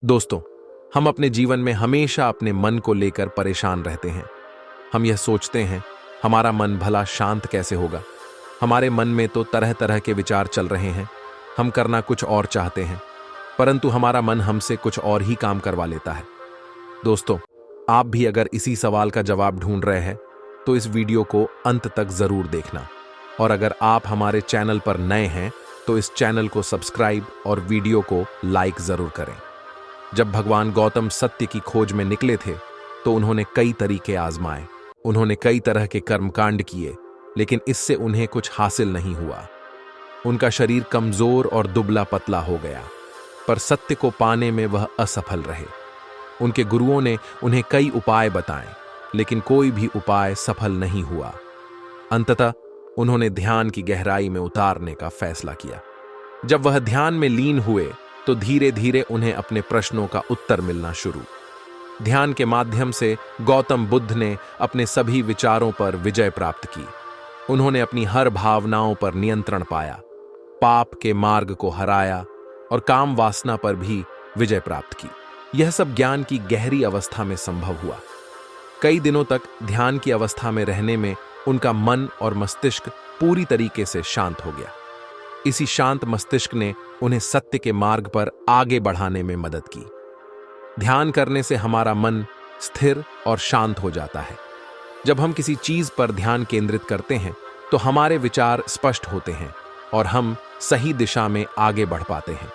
दोस्तों, हम अपने जीवन में हमेशा अपने मन को लेकर परेशान रहते हैं। हम यह सोचते हैं, हमारा मन भला शांत कैसे होगा। हमारे मन में तो तरह तरह के विचार चल रहे हैं। हम करना कुछ और चाहते हैं, परंतु हमारा मन हमसे कुछ और ही काम करवा लेता है। दोस्तों, आप भी अगर इसी सवाल का जवाब ढूंढ रहे हैं तो इस वीडियो को अंत तक जरूर देखना। और अगर आप हमारे चैनल पर नए हैं तो इस चैनल को सब्सक्राइब और वीडियो को लाइक जरूर करें। जब भगवान गौतम सत्य की खोज में निकले थे तो उन्होंने कई तरीके आजमाए। उन्होंने कई तरह के कर्मकांड किए, लेकिन इससे उन्हें कुछ हासिल नहीं हुआ। उनका शरीर कमजोर और दुबला पतला हो गया, पर सत्य को पाने में वह असफल रहे। उनके गुरुओं ने उन्हें कई उपाय बताए, लेकिन कोई भी उपाय सफल नहीं हुआ। अंततः उन्होंने ध्यान की गहराई में उतारने का फैसला किया। जब वह ध्यान में लीन हुए तो धीरे धीरे उन्हें अपने प्रश्नों का उत्तर मिलना शुरू। ध्यान के माध्यम से गौतम बुद्ध ने अपने सभी विचारों पर विजय प्राप्त की। उन्होंने अपनी हर भावनाओं पर नियंत्रण पाया, पाप के मार्ग को हराया और काम वासना पर भी विजय प्राप्त की। यह सब ज्ञान की गहरी अवस्था में संभव हुआ। कई दिनों तक ध्यान की अवस्था में रहने में उनका मन और मस्तिष्क पूरी तरीके से शांत हो गया। इसी शांत मस्तिष्क ने उन्हें सत्य के मार्ग पर आगे बढ़ाने में मदद की। ध्यान करने से हमारा मन स्थिर और शांत हो जाता है। जब हम किसी चीज पर ध्यान केंद्रित करते हैं तो हमारे विचार स्पष्ट होते हैं और हम सही दिशा में आगे बढ़ पाते हैं।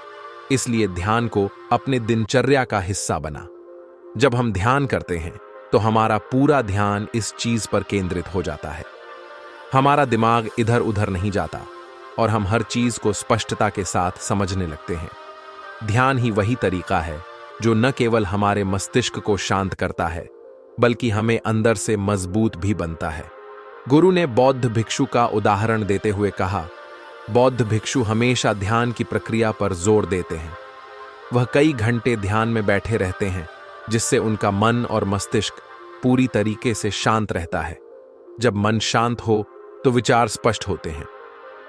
इसलिए ध्यान को अपने दिनचर्या का हिस्सा बना। जब हम ध्यान करते हैं तो हमारा पूरा ध्यान इस चीज पर केंद्रित हो जाता है। हमारा दिमाग इधर उधर नहीं जाता और हम हर चीज को स्पष्टता के साथ समझने लगते हैं। ध्यान ही वही तरीका है जो न केवल हमारे मस्तिष्क को शांत करता है, बल्कि हमें अंदर से मजबूत भी बनता है। गुरु ने बौद्ध भिक्षु का उदाहरण देते हुए कहा, बौद्ध भिक्षु हमेशा ध्यान की प्रक्रिया पर जोर देते हैं। वह कई घंटे ध्यान में बैठे रहते हैं, जिससे उनका मन और मस्तिष्क पूरी तरीके से शांत रहता है। जब मन शांत हो तो विचार स्पष्ट होते हैं।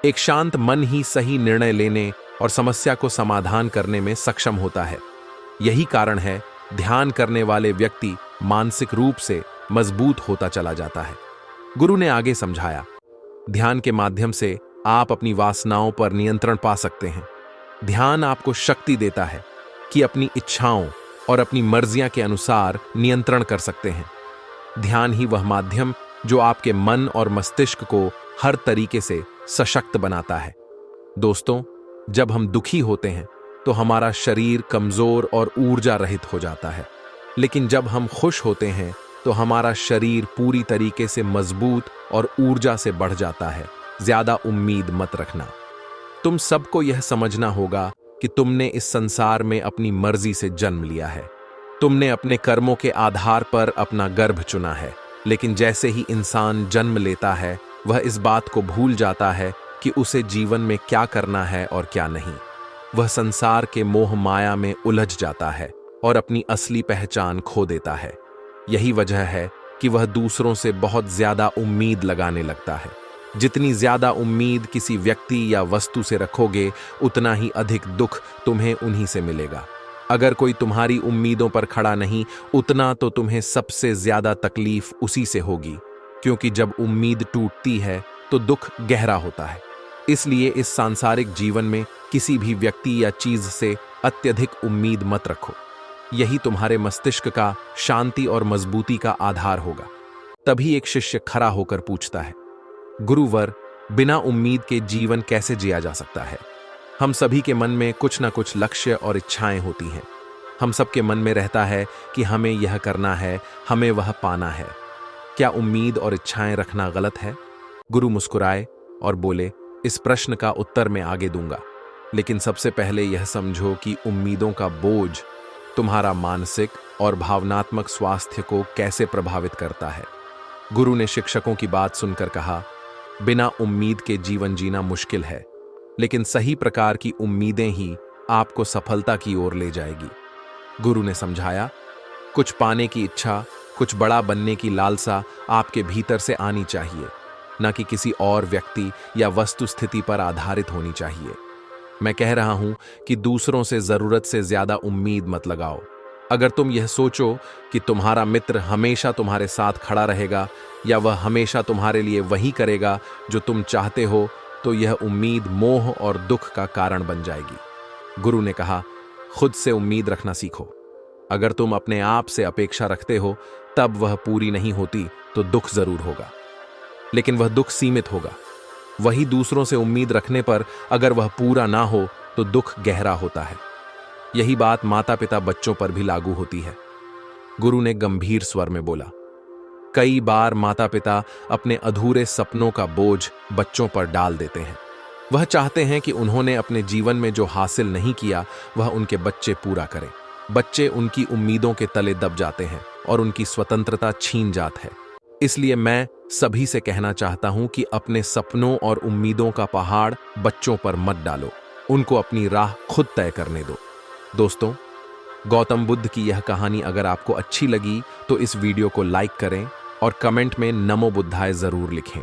एक शांत मन ही सही निर्णय लेने और समस्या को समाधान करने में सक्षम होता है। यही कारण है ध्यान करने वाले व्यक्ति मानसिक रूप से मजबूत होता चला जाता है। गुरु ने आगे समझाया, ध्यान के माध्यम से आप अपनी वासनाओं पर नियंत्रण पा सकते हैं। ध्यान आपको शक्ति देता है कि अपनी इच्छाओं और अपनी मर्जियां के अनुसार नियंत्रण कर सकते हैं। ध्यान ही वह माध्यम जो आपके मन और मस्तिष्क को हर तरीके से सशक्त बनाता है। दोस्तों, जब हम दुखी होते हैं तो हमारा शरीर कमजोर और ऊर्जा रहित हो जाता है, लेकिन जब हम खुश होते हैं तो हमारा शरीर पूरी तरीके से मजबूत और ऊर्जा से बढ़ जाता है। ज्यादा उम्मीद मत रखना। तुम सबको यह समझना होगा कि तुमने इस संसार में अपनी मर्जी से जन्म लिया है। तुमने अपने कर्मों के आधार पर अपना गर्भ चुना है, लेकिन जैसे ही इंसान जन्म लेता है वह इस बात को भूल जाता है कि उसे जीवन में क्या करना है और क्या नहीं। वह संसार के मोह माया में उलझ जाता है और अपनी असली पहचान खो देता है। यही वजह है कि वह दूसरों से बहुत ज्यादा उम्मीद लगाने लगता है। जितनी ज्यादा उम्मीद किसी व्यक्ति या वस्तु से रखोगे, उतना ही अधिक दुख तुम्हें उन्हीं से मिलेगा। अगर कोई तुम्हारी उम्मीदों पर खड़ा नहीं, उतना तो तुम्हें सबसे ज्यादा तकलीफ उसी से होगी, क्योंकि जब उम्मीद टूटती है तो दुख गहरा होता है। इसलिए इस सांसारिक जीवन में किसी भी व्यक्ति या चीज से अत्यधिक उम्मीद मत रखो। यही तुम्हारे मस्तिष्क का शांति और मजबूती का आधार होगा। तभी एक शिष्य खड़ा होकर पूछता है, गुरुवर, बिना उम्मीद के जीवन कैसे जिया जा सकता है? हम सभी के मन में कुछ ना कुछ लक्ष्य और इच्छाएं होती हैं। हम सबके मन में रहता है कि हमें यह करना है, हमें वह पाना है। क्या उम्मीद और इच्छाएं रखना गलत है? गुरु मुस्कुराए और बोले, इस प्रश्न का उत्तर मैं आगे दूंगा, लेकिन सबसे पहले यह समझो कि उम्मीदों का बोझ तुम्हारा मानसिक और भावनात्मक स्वास्थ्य को कैसे प्रभावित करता है। गुरु ने शिक्षकों की बात सुनकर कहा, बिना उम्मीद के जीवन जीना मुश्किल है, लेकिन सही प्रकार की उम्मीदें ही आपको सफलता की ओर ले जाएगी। गुरु ने समझाया, कुछ पाने की इच्छा, कुछ बड़ा बनने की लालसा आपके भीतर से आनी चाहिए, न कि किसी और व्यक्ति या वस्तु स्थिति पर आधारित होनी चाहिए। मैं कह रहा हूं कि दूसरों से जरूरत से ज्यादा उम्मीद मत लगाओ। अगर तुम यह सोचो कि तुम्हारा मित्र हमेशा तुम्हारे साथ खड़ा रहेगा या वह हमेशा तुम्हारे लिए वही करेगा जो तुम चाहते हो, तो यह उम्मीद मोह और दुख का कारण बन जाएगी। गुरु ने कहा, खुद से उम्मीद रखना सीखो। अगर तुम अपने आप से अपेक्षा रखते हो तब वह पूरी नहीं होती तो दुख जरूर होगा, लेकिन वह दुख सीमित होगा। वही दूसरों से उम्मीद रखने पर अगर वह पूरा ना हो तो दुख गहरा होता है। यही बात माता पिता बच्चों पर भी लागू होती है। गुरु ने गंभीर स्वर में बोला, कई बार माता पिता अपने अधूरे सपनों का बोझ बच्चों पर डाल देते हैं। वह चाहते हैं कि उन्होंने अपने जीवन में जो हासिल नहीं किया वह उनके बच्चे पूरा करें। बच्चे उनकी उम्मीदों के तले दब जाते हैं और उनकी स्वतंत्रता छीन जात है। इसलिए मैं सभी से कहना चाहता हूं कि अपने सपनों और उम्मीदों का पहाड़ बच्चों पर मत डालो, उनको अपनी राह खुद तय करने दो। दोस्तों, गौतम बुद्ध की यह कहानी अगर आपको अच्छी लगी तो इस वीडियो को लाइक करें और कमेंट में नमो बुद्धाय जरूर लिखें।